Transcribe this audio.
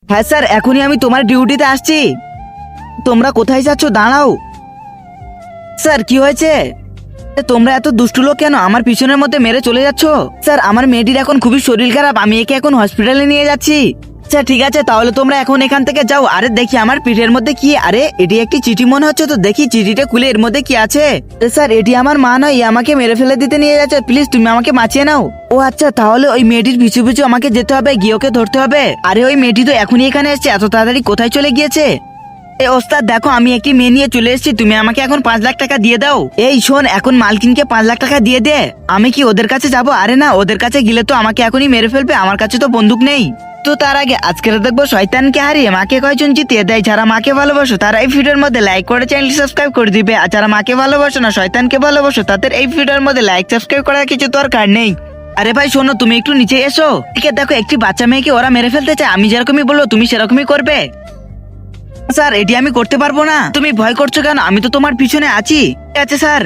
হ্যাঁ স্যার, এখনই আমি তোমার ডিউটিতে আসছি। তোমরা কোথায় যাচ্ছ? দাঁড়াও। স্যার কি হয়েছে? তোমরা এত দুষ্টু লোক কেন আমার পিছনের মধ্যে মেরে চলে যাচ্ছ? স্যার আমার মেয়েটির এখন খুবই শরীর খারাপ, আমি একে এখন হসপিটালে নিয়ে যাচ্ছি। আচ্ছা ঠিক আছে, তাহলে তোমরা এখন এখান থেকে যাও। আরে দেখি আমার পিঠের মধ্যে কি, আরে এটি একটি চিঠি মনে হচ্ছে, তো দেখি চিঠিটা খুলে এর মধ্যে কি আছে। স্যার এটি আমার মা নয়, আমাকে মেরে ফেলে দিতে নিয়ে যাচ্ছে, প্লিজ তুমি আমাকে বাঁচিয়ে নাও। ও আচ্ছা, তাহলে ওই মেয়েটির পিছু পিছু আমাকে যেতে হবে, গিয়ে ওকে ধরতে হবে। আরে ওই মেয়েটি তো এখনই এখানে এসেছে, এত তাড়াতাড়ি কোথায় চলে গিয়েছে? এই ওস্তাদ দেখো, আমি একটি মেয়ে নিয়ে চলে এসেছি, তুমি আমাকে এখন 5 লাখ টাকা দিয়ে দাও। এই শোন, এখন মালকিনকে 5 লাখ টাকা দিয়ে দে। আমি কি ওদের কাছে যাব? আরে না, ওদের কাছে গেলে তো আমাকে এখনই মেরে ফেলবে, আমার কাছে তো বন্দুক নেই। তো তার আগে আজকে দেখবো শয়তানকে হারিয়ে মাকে কয়জন জিতিয়ে দেয়। যারা মাকে ভালোবাসো তারা এই ভিডিওর মধ্যে লাইক করে চ্যানেল সাবস্ক্রাইব করে দিবে, আর যারা মাকে ভালোবাসো না শয়তানকে ভালোবাসো তাদের এই ভিডিওর মধ্যে লাইক সাবস্ক্রাইব করার কিছু দরকার নেই। আরে ভাই শোনো, তুমি একটু নিচে এসো। ঠিক আছে, দেখো একটি বাচ্চা মেয়েকে ওরা মেরে ফেলতে চায়, আমি যেরকমই বলবো তুমি সেরকমই করবে। স্যার এটি আমি করতে পারবো না। তুমি ভয় করছো কেন? আমি তো তোমার পিছনে আছি। ঠিক আছে স্যার।